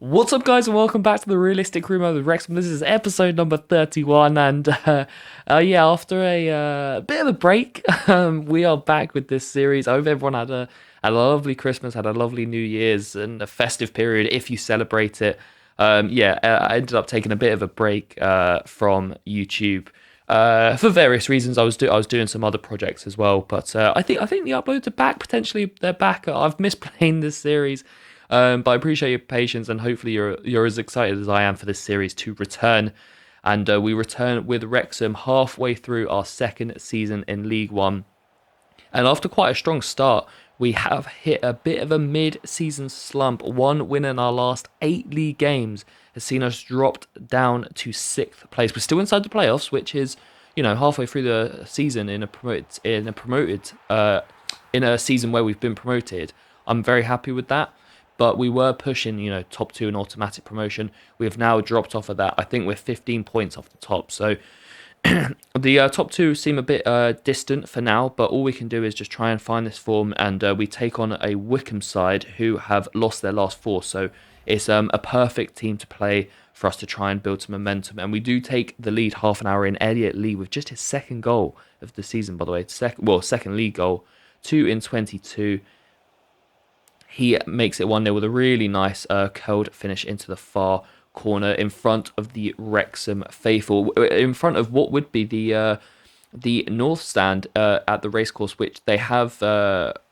What's up, guys, and welcome back to the Realistic Room with Wrexham. This is episode number 31, and yeah, after a bit of a break, we are back with this series. I hope everyone had a lovely Christmas, had a lovely New Year's, and a festive period if you celebrate it. I ended up taking a bit of a break from YouTube for various reasons. I was doing some other projects as well, but I think the uploads are back. Potentially, they're back. I've missed playing this series. But I appreciate your patience, and hopefully you're as excited as I am for this series to return. And we return with Wrexham halfway through our second season in League One. And after quite a strong start, we have hit a bit of a mid-season slump. One win in our last 8 league games has seen us dropped down to sixth place. We're still inside the playoffs, which is, halfway through the season in a season where we've been promoted. I'm very happy with that. But we were pushing, top two and automatic promotion. We have now dropped off of that. I think we're 15 points off the top. So the top two seem a bit distant for now, but all we can do is just try and find this form. And we take on a Wickham side who have lost their last four. So it's a perfect team to play for us to try and build some momentum. And we do take the lead half an hour in. Elliot Lee with just his second goal of the season, by the way. Second league goal, 2 in 22. He makes it 1-0 with a really nice curled finish into the far corner in front of the Wrexham faithful, in front of what would be the North Stand at the racecourse, which they have.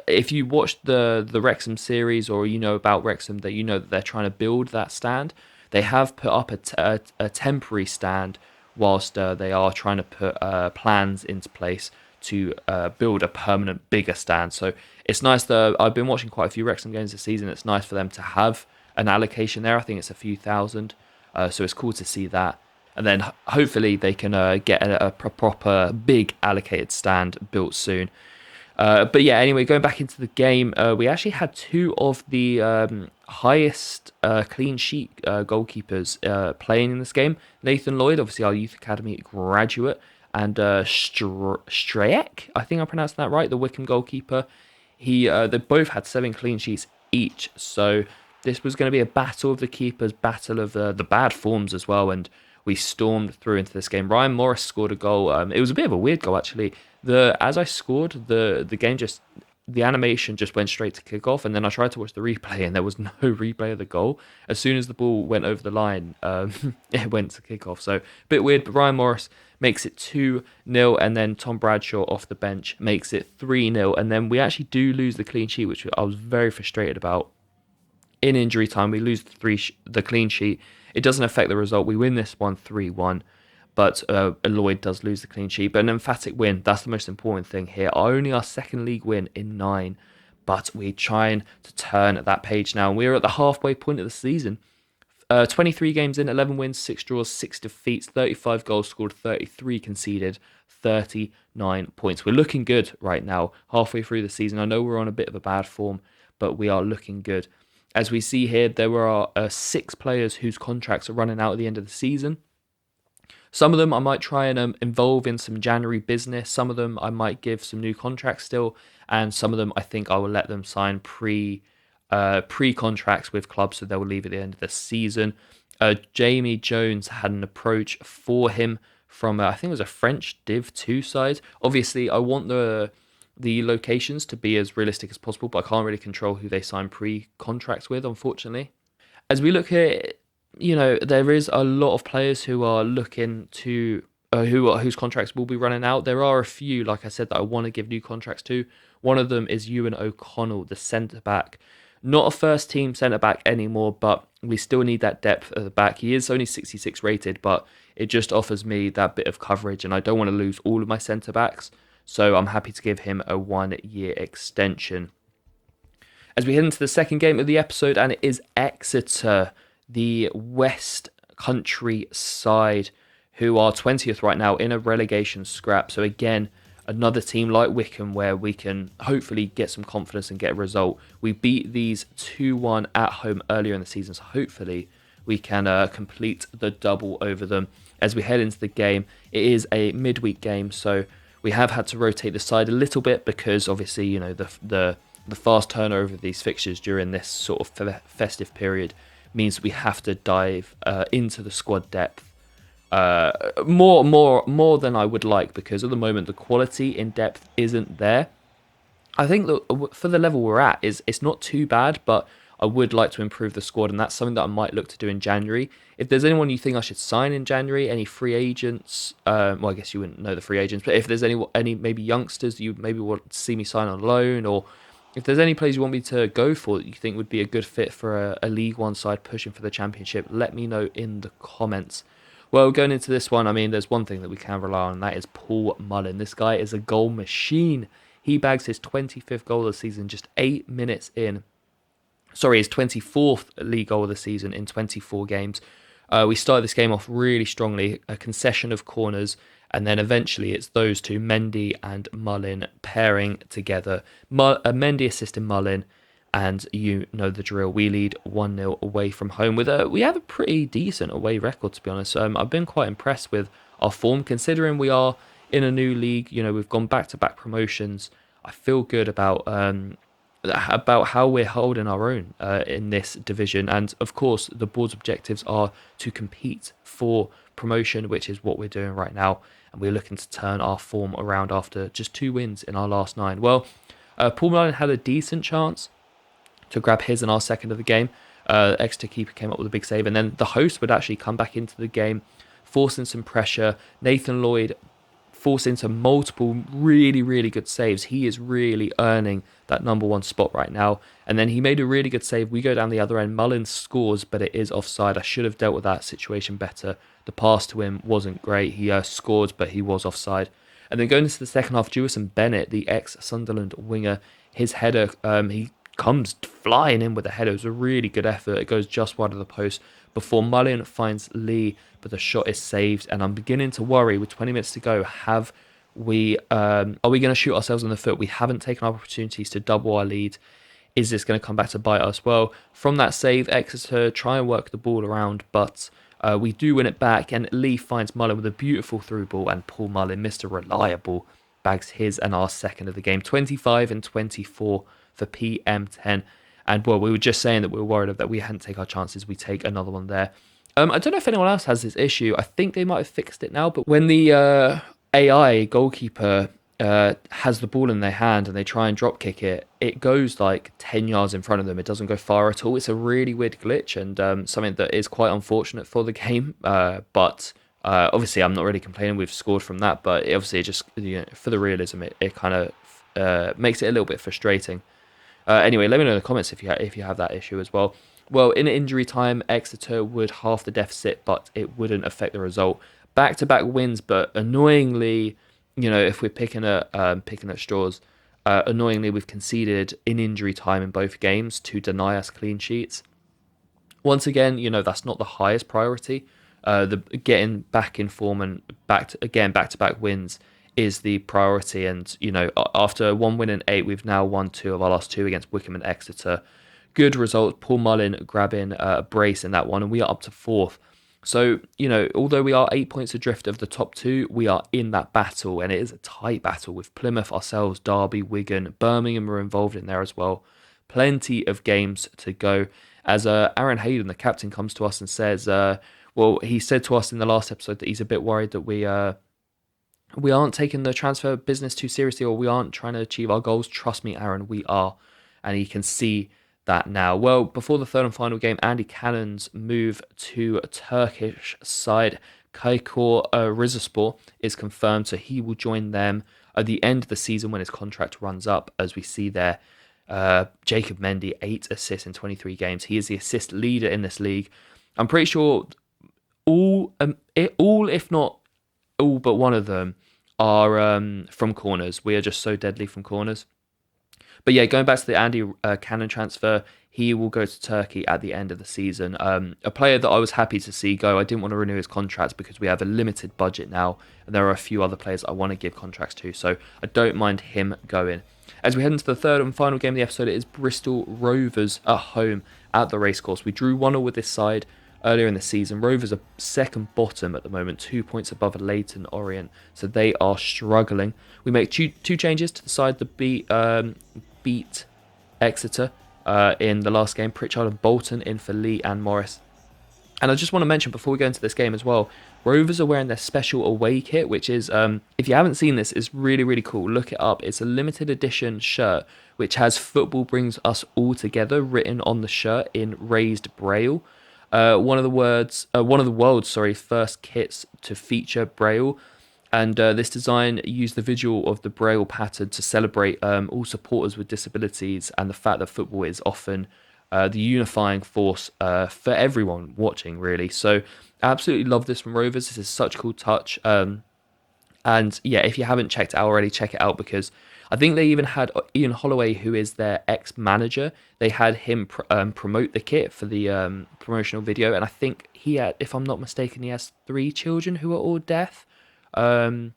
If you watched the Wrexham series, or you know about Wrexham, that you know that they're trying to build that stand. They have put up a temporary stand whilst they are trying to put plans into place to build a permanent bigger stand. So it's nice that I've been watching quite a few Wrexham games this season. It's nice for them to have an allocation there. I think it's a few thousand. So it's cool to see that. And then hopefully they can get a proper big allocated stand built soon. But yeah, anyway, going back into the game, we actually had two of the highest clean sheet goalkeepers playing in this game. Nathan Lloyd, obviously our youth academy graduate, and Strejek, I think I pronounced that right, the Wickham goalkeeper. They both had 7 clean sheets each, so this was going to be a battle of the keepers, battle of the bad forms as well, and we stormed through into this game. Ryan Morris scored a goal. It was a bit of a weird goal actually. As I scored, the game just, the animation just went straight to kick off, and then I tried to watch the replay, and there was no replay of the goal. As soon as the ball went over the line, it went to kick off. So a bit weird, but Ryan Morris makes it 2-0, and then Tom Bradshaw off the bench makes it 3-0, and then we actually do lose the clean sheet, which I was very frustrated about. In injury time, we lose the clean sheet. It doesn't affect the result. We win this one 3-1. But Lloyd does lose the clean sheet. But an emphatic win, that's the most important thing here. Only our second league win in 9. But we're trying to turn that page now. We're at the halfway point of the season. 23 games in, 11 wins, 6 draws, 6 defeats, 35 goals scored, 33 conceded, 39 points. We're looking good right now, halfway through the season. I know we're on a bit of a bad form, but we are looking good. As we see here, there are 6 players whose contracts are running out at the end of the season. Some of them I might try and involve in some January business. Some of them I might give some new contracts still. And some of them I think I will let them sign pre-contracts with clubs, so they will leave at the end of the season. Jamie Jones had an approach for him from, I think it was a French Div 2 side. Obviously, I want the locations to be as realistic as possible, but I can't really control who they sign pre-contracts with, unfortunately. As we look here, there is a lot of players who are looking to whose contracts will be running out. There are a few, like I said, that I want to give new contracts to. One of them is Ewan O'Connell, the centre back. Not a first team centre back anymore, but we still need that depth at the back. He is only 66 rated, but it just offers me that bit of coverage, and I don't want to lose all of my centre backs. So I'm happy to give him a 1-year extension. As we head into the second game of the episode, and it is Exeter, the West Country side, who are 20th right now in a relegation scrap. So again, another team like Wickham where we can hopefully get some confidence and get a result. We beat these 2-1 at home earlier in the season, so hopefully we can complete the double over them. As we head into the game, it is a midweek game, so we have had to rotate the side a little bit because obviously, the fast turnover of these fixtures during this sort of festive period means we have to dive into the squad depth more than I would like, because at the moment the quality in depth isn't there. I think that for the level we're at, it's not too bad, but I would like to improve the squad, and that's something that I might look to do in January. If there's anyone you think I should sign in January, any free agents, well, I guess you wouldn't know the free agents, but if there's any maybe youngsters that you maybe want to see me sign on loan, or if there's any players you want me to go for that you think would be a good fit for a League One side pushing for the Championship, let me know in the comments. Well, going into this one, I mean, there's one thing that we can rely on, and that is Paul Mullin. This guy is a goal machine. He bags his 25th goal of the season just 8 minutes in. Sorry, his 24th league goal of the season in 24 games. We started this game off really strongly, a concession of corners, and then eventually it's those two, Mendy and Mullin, pairing together. Mendy assisting Mullin, and you know the drill. We lead 1-0 away from home. We have a pretty decent away record, to be honest. I've been quite impressed with our form, considering we are in a new league. You know, we've gone back-to-back promotions. I feel good about how we're holding our own in this division. And of course, the board's objectives are to compete for promotion, which is what we're doing right now. And we're looking to turn our form around after just 2 wins in our last 9. Well, Paul Mullin had a decent chance to grab his and our second of the game. Exeter keeper came up with a big save, and then the host would actually come back into the game, forcing some pressure. Nathan Lloyd forced into multiple really, really good saves. He is really earning that number 1 spot right now. And then he made a really good save. We go down the other end. Mullins scores, but it is offside. I should have dealt with that situation better. The pass to him wasn't great. He scored, but he was offside. And then going into the second half, Jewison Bennett, the ex-Sunderland winger, his header, he comes flying in with a header. It was a really good effort. It goes just wide of the post before Mullin finds Lee, but the shot is saved. And I'm beginning to worry with 20 minutes to go. Are we going to shoot ourselves in the foot? We haven't taken our opportunities to double our lead. Is this going to come back to bite us? Well, from that save, Exeter try and work the ball around, but we do win it back, and Lee finds Mullin with a beautiful through ball, and Paul Mullin, Mr. Reliable, bags his and our second of the game. 25 and 24 for PM10. And well, we were just saying that we were worried that we hadn't taken our chances. We take another one there. I don't know if anyone else has this issue. I think they might have fixed it now, but when the AI goalkeeper has the ball in their hand and they try and drop kick it, it goes like 10 yards in front of them. It doesn't go far at all. It's a really weird glitch, and something that is quite unfortunate for the game. But obviously, I'm not really complaining. We've scored from that, but obviously, it just, you know, for the realism, it kind of makes it a little bit frustrating. Anyway, let me know in the comments if you have that issue as well. Well, in injury time, Exeter would half the deficit, but it wouldn't affect the result. Back-to-back wins, but annoyingly, you know, if we're picking at straws, annoyingly we've conceded in injury time in both games to deny us clean sheets. Once again, you know, that's not the highest priority. The getting back in form and back-to-back wins is the priority. And, you know, after 1 win in 8, we've now won 2 of our last 2 against Wickham and Exeter. Good result. Paul Mullin grabbing a brace in that one, and we are up to 4th. So, you know, although we are 8 points adrift of the top 2, we are in that battle, and it is a tight battle with Plymouth, ourselves, Derby, Wigan, Birmingham are involved in there as well. Plenty of games to go. As Aaron Hayden, the captain, comes to us and says, well, he said to us in the last episode that he's a bit worried that we aren't taking the transfer business too seriously, or we aren't trying to achieve our goals. Trust me, Aaron, we are. And he can see that now. Well, before the third and final game, Andy Cannon's move to Turkish side Kaykor Rizespor is confirmed, so he will join them at the end of the season when his contract runs up. As we see there, Jacob Mendy, 8 assists in 23 games. He is the assist leader in this league. I'm pretty sure all, if not all but one of them, are from corners. We are just so deadly from corners. But yeah, going back to the Andy Cannon transfer, he will go to Turkey at the end of the season. A player that I was happy to see go. I didn't want to renew his contract because we have a limited budget now, and there are a few other players I want to give contracts to, so I don't mind him going. As we head into the third and final game of the episode, it is Bristol Rovers at home at the racecourse. We drew 1-1 with this side earlier in the season. Rovers are second bottom at the moment, 2 points above Leyton Orient, so they are struggling. We make two changes to the side that beat Exeter. in the last game. Pritchard and Bolton in for Lee and Morris. And I just want to mention before we go into this game as well, Rovers are wearing their special away kit, which is, if you haven't seen this, it's really, really cool. Look it up. It's a limited edition shirt, which has "Football brings us all together" written on the shirt in raised braille. One of the world's first kits to feature braille. And this design used the visual of the braille pattern to celebrate all supporters with disabilities and the fact that football is often the unifying force for everyone watching, really. So I absolutely love this from Rovers. This is such a cool touch. And yeah, if you haven't checked it out already, check it out, because I think they even had Ian Holloway, who is their ex-manager. They had him promote the kit for the promotional video. And I think he had, if I'm not mistaken, he has 3 children who are all deaf. This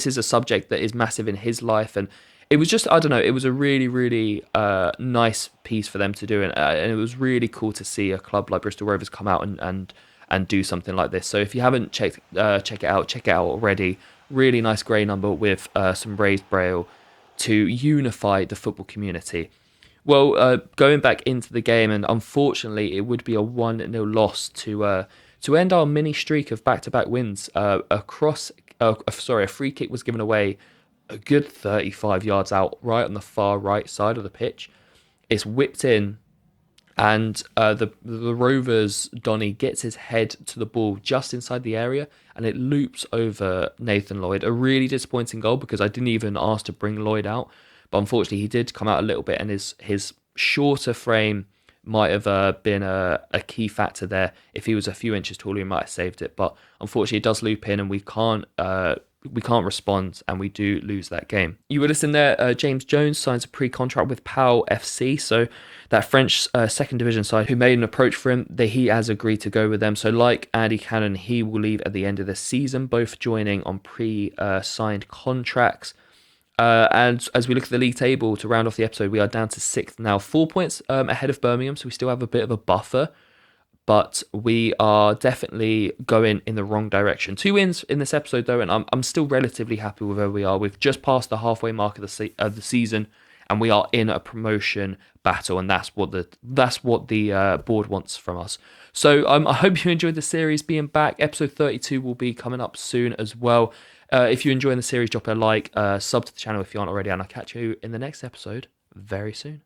is a subject that is massive in his life, and it was just, I don't know, it was a really, really nice piece for them to do, and it was really cool to see a club like Bristol Rovers come out and do something like this. So if you haven't check it out already. Really nice grey number with some raised braille to unify the football community. Well, going back into the game, and unfortunately it would be a 1-0 loss to end our mini streak of back-to-back wins. A free kick was given away a good 35 yards out, right on the far right side of the pitch. It's whipped in, and the Rovers Donny gets his head to the ball just inside the area, and it loops over Nathan Lloyd. A really disappointing goal, because I didn't even ask to bring Lloyd out, but unfortunately he did come out a little bit, and his shorter frame might have been a key factor there. If he was a few inches taller, he might have saved it. But unfortunately, it does loop in, and we can't respond, and we do lose that game. You would have seen there, James Jones signs a pre-contract with Pau FC, so that French second division side who made an approach for him, he has agreed to go with them. So like Andy Cannon, he will leave at the end of the season, both joining on pre-signed contracts. And as we look at the league table to round off the episode, we are down to 6th now, 4 points ahead of Birmingham, so we still have a bit of a buffer, but we are definitely going in the wrong direction. 2 wins in this episode though, and I'm still relatively happy with where we are. We've just passed the halfway mark of the season, and we are in a promotion battle, and that's what the board wants from us. So I hope you enjoyed the series being back. Episode 32 will be coming up soon as well. If you're enjoying the series, drop a like, sub to the channel if you aren't already, and I'll catch you in the next episode very soon.